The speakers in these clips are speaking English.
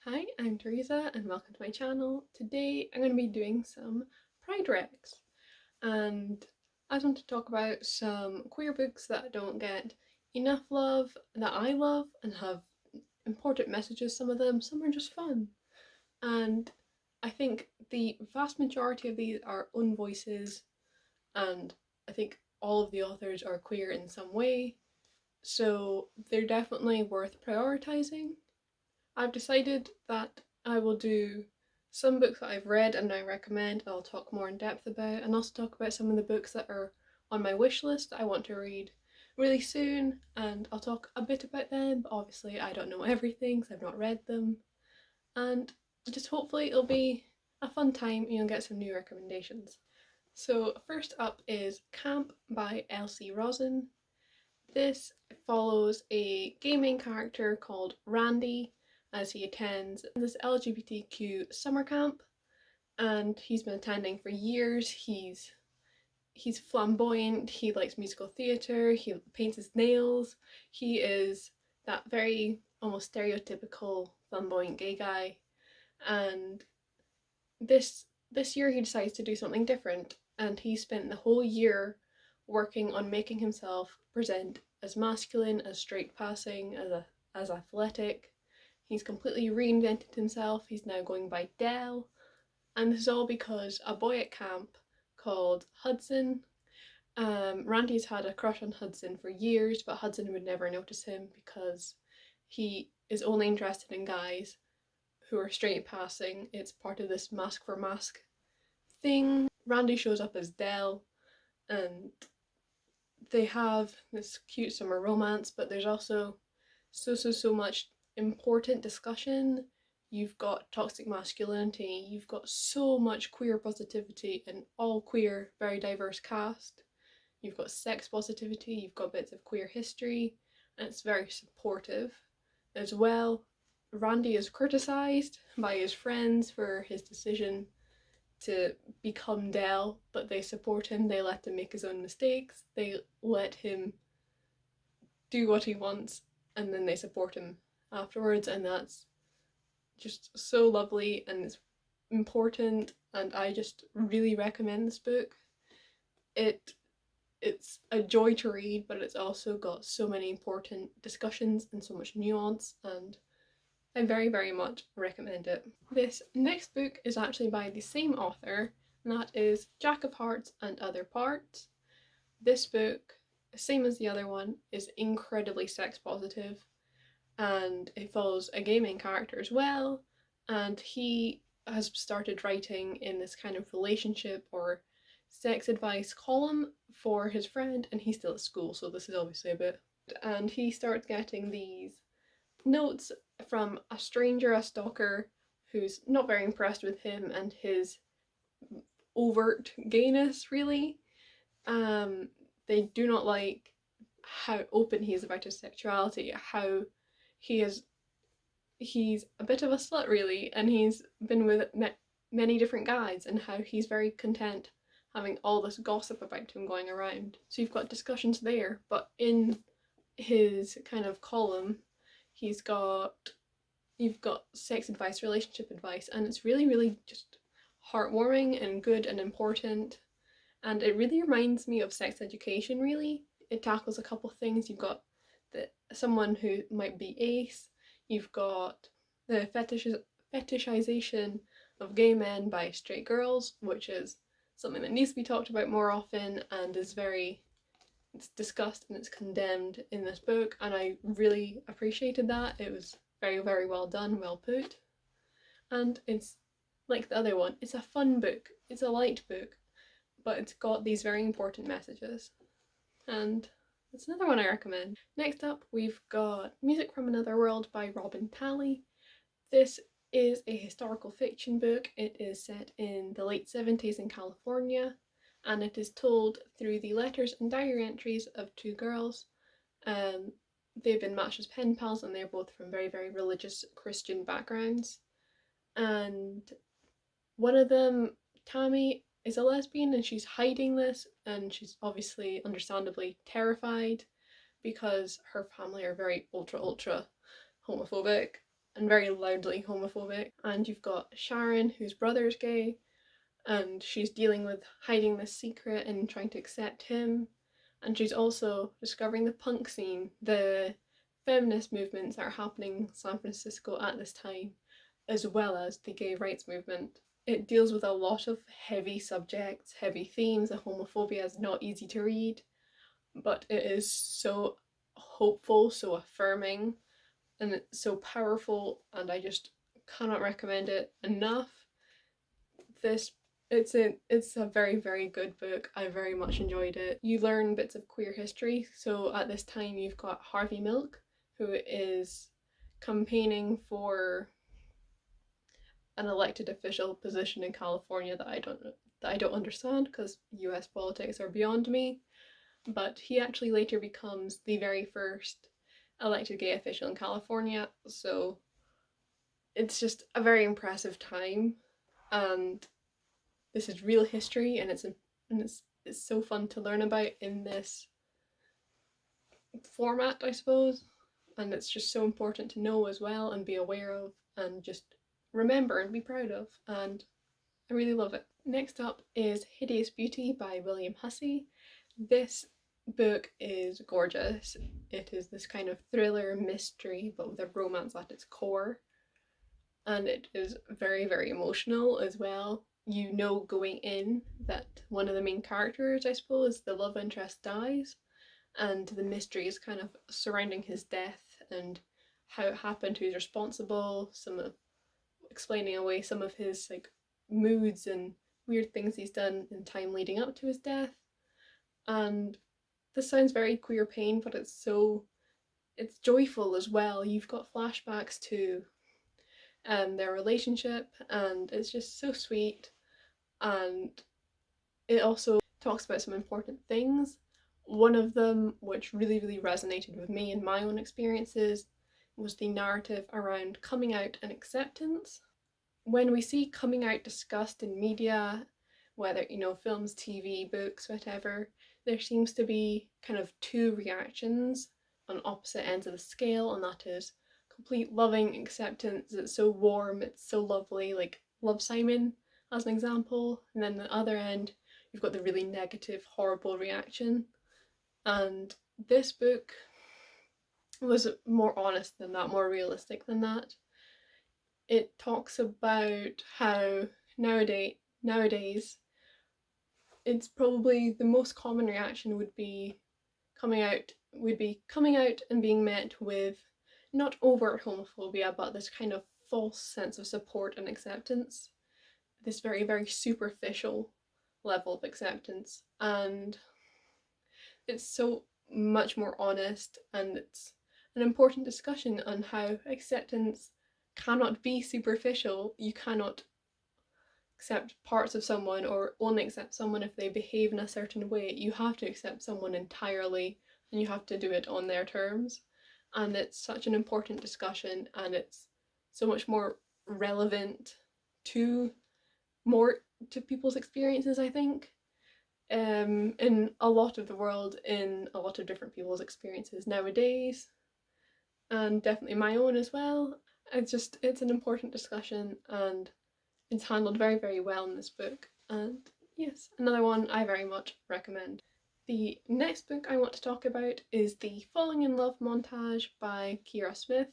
Hi, I'm Teresa and welcome to my channel. Today I'm going to be doing some Pride Recs, and I want to talk about some queer books that don't get enough love, that I love and have important messages. Some of them, some are just fun. And I think the vast majority of these are own voices, and I think all of the authors are queer in some way, so they're definitely worth prioritizing. I've decided that I will do some books that I've read and I recommend I'll talk more in depth about, and also talk about some of the books that are on my wish list that I want to read really soon, and I'll talk a bit about them, but obviously I don't know everything because I've not read them. And just hopefully it'll be a fun time and you'll get some new recommendations. So first up is Camp by Elsie Rosen. This follows a gaming character called Randy as he attends this LGBTQ summer camp, and he's been attending for years. He's flamboyant, he likes musical theatre, he paints his nails, he is that very almost stereotypical flamboyant gay guy. And this year he decides to do something different, and he spent the whole year working on making himself present as masculine, as straight passing, as athletic. He's completely reinvented himself. He's now going by Dell, and this is all because a boy at camp called Hudson. Randy's had a crush on Hudson for years, but Hudson would never notice him because he is only interested in guys who are straight passing. It's part of this mask for mask thing. Randy shows up as Dell, and they have this cute summer romance, but there's also so much important discussion. You've got toxic masculinity, you've got so much queer positivity, and all queer, very diverse cast. You've got sex positivity, you've got bits of queer history, and it's very supportive as well. Randy is criticised by his friends for his decision to become Dell, but they support him, they let him make his own mistakes, they let him do what he wants, and then they support him afterwards, and that's just so lovely and it's important, and I just really recommend this book. It it's a joy to read, but it's also got so many important discussions and so much nuance, and I very much recommend it. This next book is actually by the same author, and that is Jack of Hearts and Other Parts. This book, same as the other one, is incredibly sex positive, and it follows a gaming character as well, and he has started writing in this kind of relationship or sex advice column for his friend, and he's still at school, so this is obviously a bit. And he starts getting these notes from a stranger, a stalker, who's not very impressed with him and his overt gayness, really. They do not like how open he is about his sexuality, how he is he's a bit of a slut, really, and he's been with many different guys, and how he's very content having all this gossip about him going around. So you've got discussions there, but in his kind of column, he's got you've got sex advice, relationship advice, and it's really just heartwarming and good and important. And it really reminds me of sex education, really. It tackles a couple things. You've got someone who might be ace, you've got the fetishization of gay men by straight girls, which is something that needs to be talked about more often and is it's discussed and it's condemned in this book, and I really appreciated that. It was very well done, well put, and it's like the other one, it's a fun book, it's a light book, but it's got these very important messages, and it's another one I recommend. Next up, we've got Music from Another World by Robin Talley. This is a historical fiction book. It is set in the late 70s in California, and it is told through the letters and diary entries of two girls. They've been matched as pen pals, and they're both from very religious Christian backgrounds. And one of them, Tammy, is a lesbian, and she's hiding this, and she's obviously, understandably, terrified because her family are very ultra homophobic. and very loudly homophobic. And you've got Sharon, whose brother's gay, and she's dealing with hiding this secret and trying to accept him. And she's also discovering the punk scene, the feminist movements that are happening in San Francisco at this time, as well as the gay rights movement. It deals with a lot of heavy subjects, heavy themes, and homophobia is not easy to read, but it is so hopeful, so affirming, and it's so powerful, and I just cannot recommend it enough. This it's a very, very good book. I very much enjoyed it. You learn bits of queer history. So at this time you've got Harvey Milk, who is campaigning for an elected official position in California that I don't understand because US politics are beyond me. But he actually later becomes the very first elected gay official in California. So it's just a very impressive time, and this is real history, and it's so fun to learn about in this format, I suppose. And it's just so important to know as well and be aware of and just remember and be proud of. And I really love it. Next up is Hideous Beauty by William Hussey. This book is gorgeous. It is this kind of thriller mystery, but with a romance at its core. And it is very, very emotional as well. You know going in that one of the main characters, I suppose, the love interest dies, and the mystery is kind of surrounding his death and how it happened, who's responsible, some of explaining away some of his like moods and weird things he's done in time leading up to his death. And this sounds very queer pain, but it's joyful as well. You've got flashbacks to their relationship, and it's just so sweet. And it also talks about some important things. One of them, which really, really resonated with me in my own experiences, was the narrative around coming out and acceptance. When we see coming out discussed in media, whether, films, TV, books, whatever, there seems to be kind of two reactions on opposite ends of the scale, and that is complete loving acceptance. It's so warm, it's so lovely, like Love, Simon as an example. And then the other end, you've got the really negative, horrible reaction. And this book was more honest than that, more realistic than that. It talks about how nowadays it's probably the most common reaction would be coming out and being met with not overt homophobia, but this kind of false sense of support and acceptance, this very, very superficial level of acceptance. And it's so much more honest, and it's an important discussion on how acceptance cannot be superficial. You cannot accept parts of someone or only accept someone if they behave in a certain way. You have to accept someone entirely, and you have to do it on their terms. And it's such an important discussion, and it's so much more relevant to people's experiences, I think, in a lot of the world, in a lot of different people's experiences nowadays, and definitely my own as well. It's an important discussion, and it's handled very, very well in this book. And yes, another one I very much recommend. The next book I want to talk about is the Falling in Love montage by Kira Smith.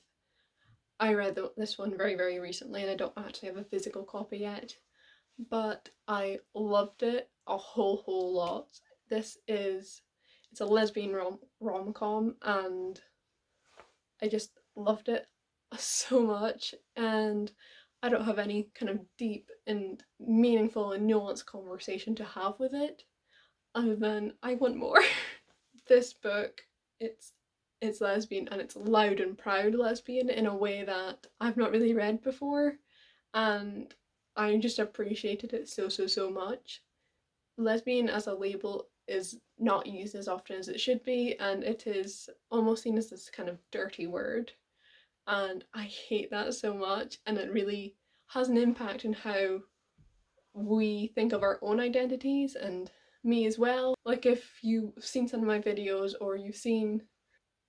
I read this one very, very recently, and I don't actually have a physical copy yet, but I loved it a whole lot. It's a lesbian rom-com, and I just loved it so much. And I don't have any kind of deep and meaningful and nuanced conversation to have with it, other than I want more. This book, it's lesbian, and it's loud and proud lesbian in a way that I've not really read before, and I just appreciated it so much. Lesbian as a label is not used as often as it should be, and it is almost seen as this kind of dirty word, and I hate that so much. And it really has an impact on how we think of our own identities, and me as well. Like, if you've seen some of my videos or you've seen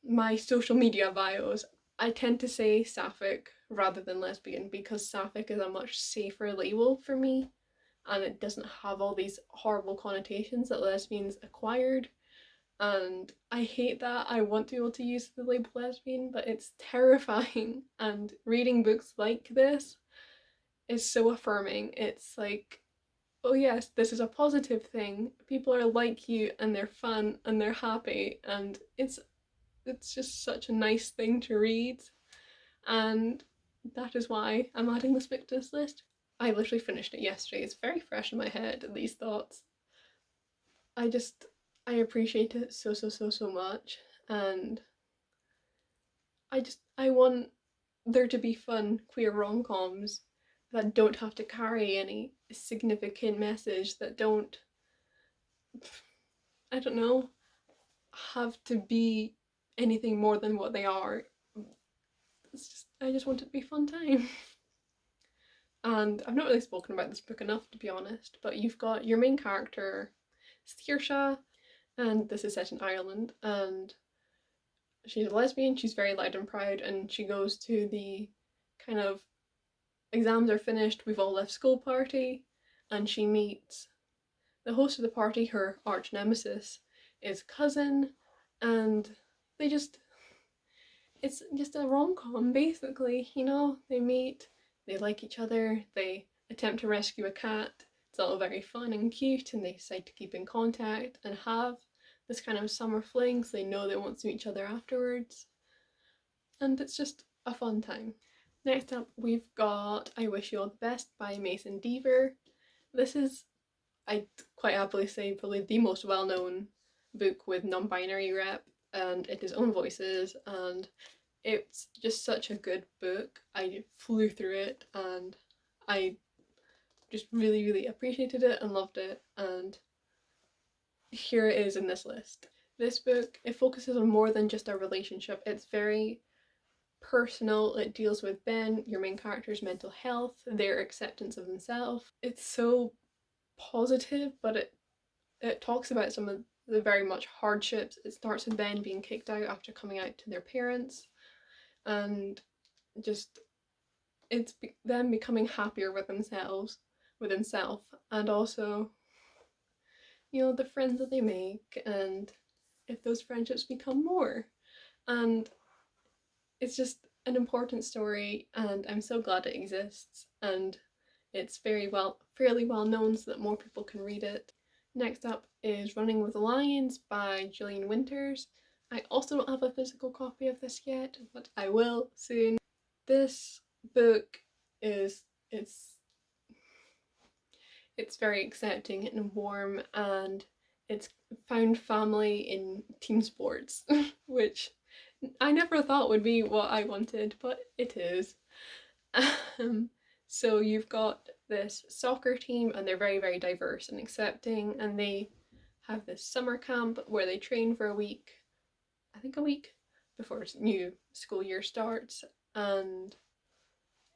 my social media bios, I tend to say sapphic rather than lesbian, because sapphic is a much safer label for me and it doesn't have all these horrible connotations that lesbians acquired. And I hate that. I want to be able to use the label lesbian, but it's terrifying. And reading books like this is so affirming. It's like, oh yes, this is a positive thing. People are like you and they're fun and they're happy, and it's just such a nice thing to read. And that is why I'm adding this book to this list. I literally finished it yesterday. It's very fresh in my head, these thoughts. I just, I appreciate it so, so, so, so much. And I want there to be fun queer rom-coms that don't have to carry any significant message, that don't, I don't know, have to be anything more than what they are. It's just, I just want it to be a fun time. And I've not really spoken about this book enough, to be honest, but you've got your main character, Saoirse, and this is set in Ireland, and she's a lesbian, she's very loud and proud, and she goes to the kind of exams are finished, we've all left school party, and she meets the host of the party, her arch nemesis, is cousin, and they just, it's just a rom-com basically, you know, they meet, they like each other, they attempt to rescue a cat, it's all very fun and cute, and they decide to keep in contact and have this kind of summer fling, so they know they want to meet each other afterwards, and it's just a fun time. Next up we've got I Wish You All the Best by Mason Deaver. This is, I'd quite happily say, probably the most well-known book with non-binary rep, and it is own voices, and it's just such a good book. I flew through it and I just really, really appreciated it and loved it, and here it is in this list. This book, it focuses on more than just a relationship. It's very personal. It deals with Ben, your main character's mental health, their acceptance of themselves. It's so positive, but it talks about some of the very much hardships. It starts with Ben being kicked out after coming out to their parents, and just it's them becoming happier with themselves, with himself, and also, you know, the friends that they make, and if those friendships become more. And it's just an important story, and I'm so glad it exists, and it's fairly well known so that more people can read it. Next up is Running with the Lions by Gillian Winters. I also don't have a physical copy of this yet, but I will soon. This book is, it's very accepting and warm, and it's found family in team sports, which I never thought would be what I wanted, but it is. So you've got this soccer team, and they're very, very diverse and accepting, and they have this summer camp where they train for a week, I think a week, before new school year starts. And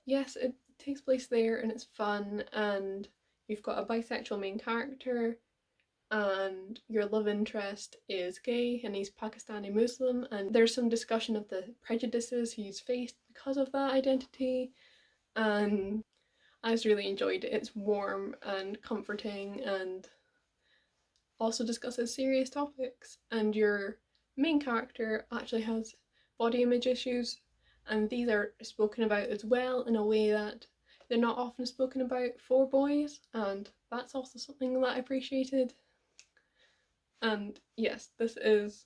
yes, it takes place there and it's fun, and you've got a bisexual main character, and your love interest is gay and he's Pakistani Muslim, and there's some discussion of the prejudices he's faced because of that identity, and I just really enjoyed it. It's warm and comforting and also discusses serious topics, and your main character actually has body image issues, and these are spoken about as well in a way that they're not often spoken about for boys, and that's also something that I appreciated. And yes, this is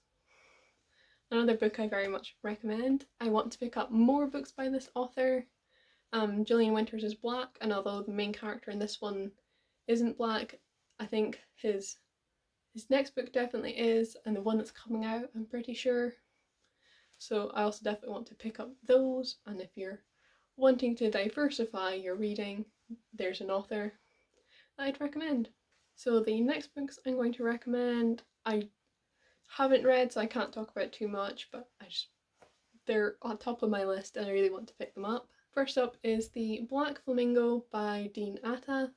another book I very much recommend. I want to pick up more books by this author. Gillian Winters is black, and although the main character in this one isn't black, I think his next book definitely is, and the one that's coming out, I'm pretty sure. So I also definitely want to pick up those, and if you're wanting to diversify your reading, there's an author I'd recommend. So the next books I'm going to recommend, I haven't read, so I can't talk about too much, but they're on top of my list and I really want to pick them up. First up is the Black Flamingo by Dean Atta.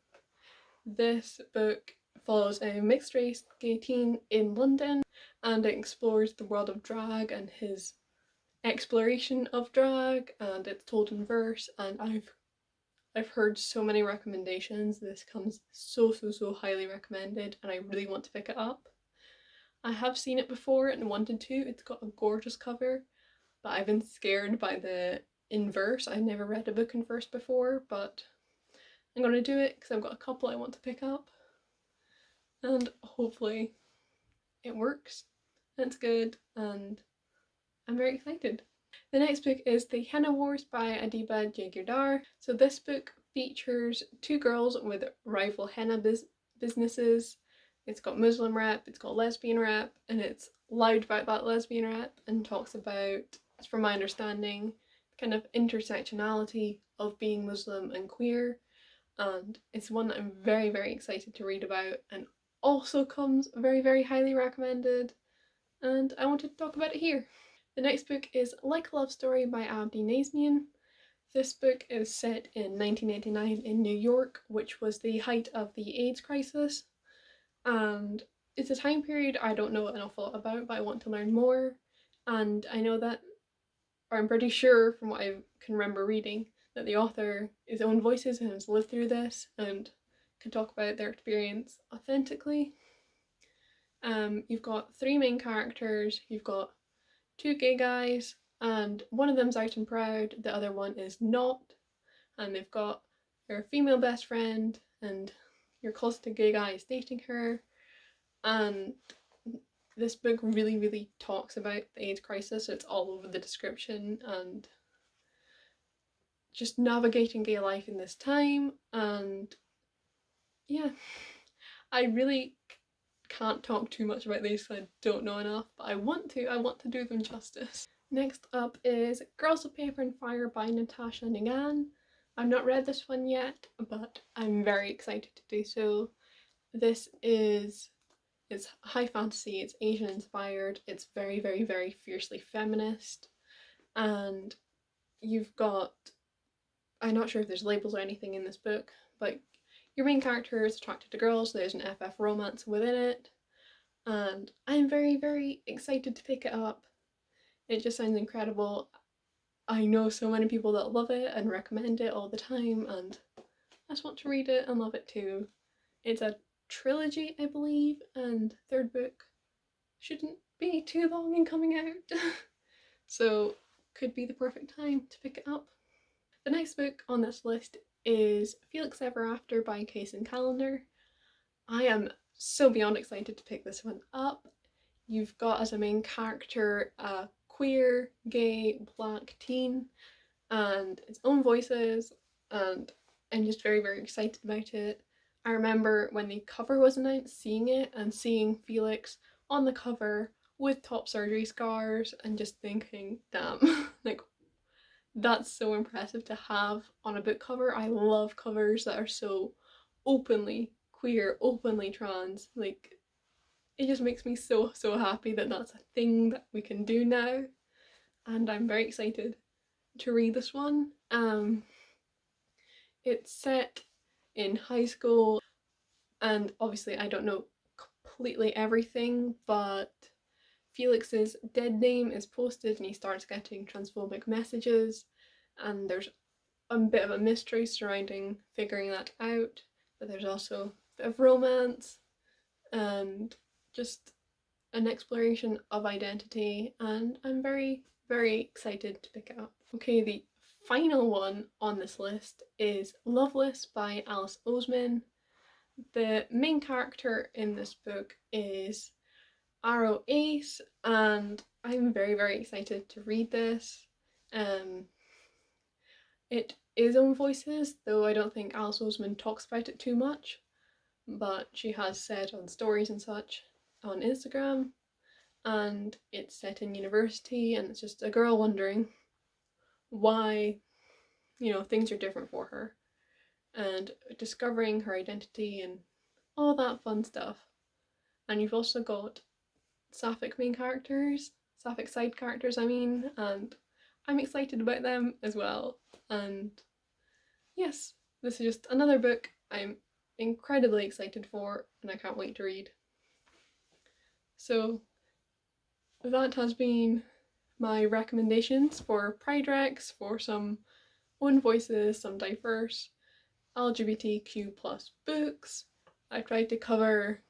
This book follows a mixed race gay teen in London, and it explores the world of drag and his exploration of drag, and it's told in verse, and I've heard so many recommendations. This comes so highly recommended, and I really want to pick it up. I have seen it before and wanted to. It's got a gorgeous cover, but I've been scared by the in verse. I've never read a book in verse before, but I'm gonna do it because I've got a couple I want to pick up, and hopefully it works. And it's good, and I'm very excited. The next book is The Henna Wars by Adiba Jagirdar. So this book features two girls with rival henna businesses. It's got Muslim rep, it's got lesbian rep, and it's loud about that lesbian rep and talks about, from my understanding, kind of intersectionality of being Muslim and queer. And it's one that I'm very excited to read about, and also comes very highly recommended, and I wanted to talk about it here. The next book is Like a Love Story by Abdi Nazmian. This book is set in 1989 in New York, which was the height of the AIDS crisis, and it's a time period I don't know an awful lot about, but I want to learn more. And I know that, or I'm pretty sure from what I can remember reading, that the author is own voices and has lived through this and can talk about their experience authentically. You've got three main characters. You've got two gay guys, and one of them's out and proud, the other one is not, and they've got their female best friend, and your closeted gay guy is dating her, and this book really talks about the AIDS crisis. It's all over the description, and just navigating gay life in this time, and yeah, I really can't talk too much about these because I don't know enough, but I want to do them justice. Next up is Girls of Paper and Fire by Natasha Nagan. I've not read this one yet, but I'm very excited to do so. This is, it's high fantasy, it's Asian inspired, it's very fiercely feminist, and you've got, I'm not sure if there's labels or anything in this book, but your main character is attracted to girls, there's an FF romance within it, and I'm very excited to pick it up. It just sounds incredible. I know so many people that love it and recommend it all the time, and I just want to read it and love it too. It's a trilogy, I believe, and third book shouldn't be too long in coming out. So could be the perfect time to pick it up. The next book on this list is Felix Ever After by Case and Calendar. I am so beyond excited to pick this one up. You've got as a main character a queer, gay, black teen, and its own voices, and I'm just very excited about it. I remember when the cover was announced, seeing it and seeing Felix on the cover with top surgery scars and just thinking, damn, like, that's so impressive to have on a book cover. I love covers that are so openly queer, openly trans. Like, it just makes me so happy that that's a thing that we can do now, and I'm very excited to read this one. It's set in high school, and obviously I don't know completely everything, but Felix's dead name is posted and he starts getting transphobic messages, and there's a bit of a mystery surrounding figuring that out, but there's also a bit of romance and just an exploration of identity, and I'm very excited to pick it up. Okay, the final one on this list is Lovelace by Alice Oseman. The main character in this book is Arrow Ace, and I'm very excited to read this. It is own voices, though I don't think Alice Oseman talks about it too much, but she has said on stories and such on Instagram, and it's set in university, and it's just a girl wondering why, things are different for her, and discovering her identity and all that fun stuff. And you've also got sapphic main characters, sapphic side characters, I mean, and I'm excited about them as well. And yes, this is just another book I'm incredibly excited for, and I can't wait to read. So that has been my recommendations for Pride Recs, for some own voices, some diverse LGBTQ plus books. I tried to cover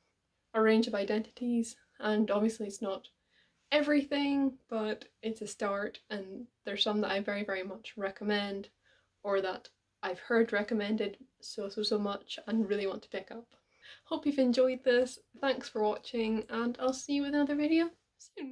a range of identities, and obviously it's not everything, but it's a start, and there's some that I very, very much recommend, or that I've heard recommended so much and really want to pick up. Hope you've enjoyed this. Thanks for watching, and I'll see you with another video soon.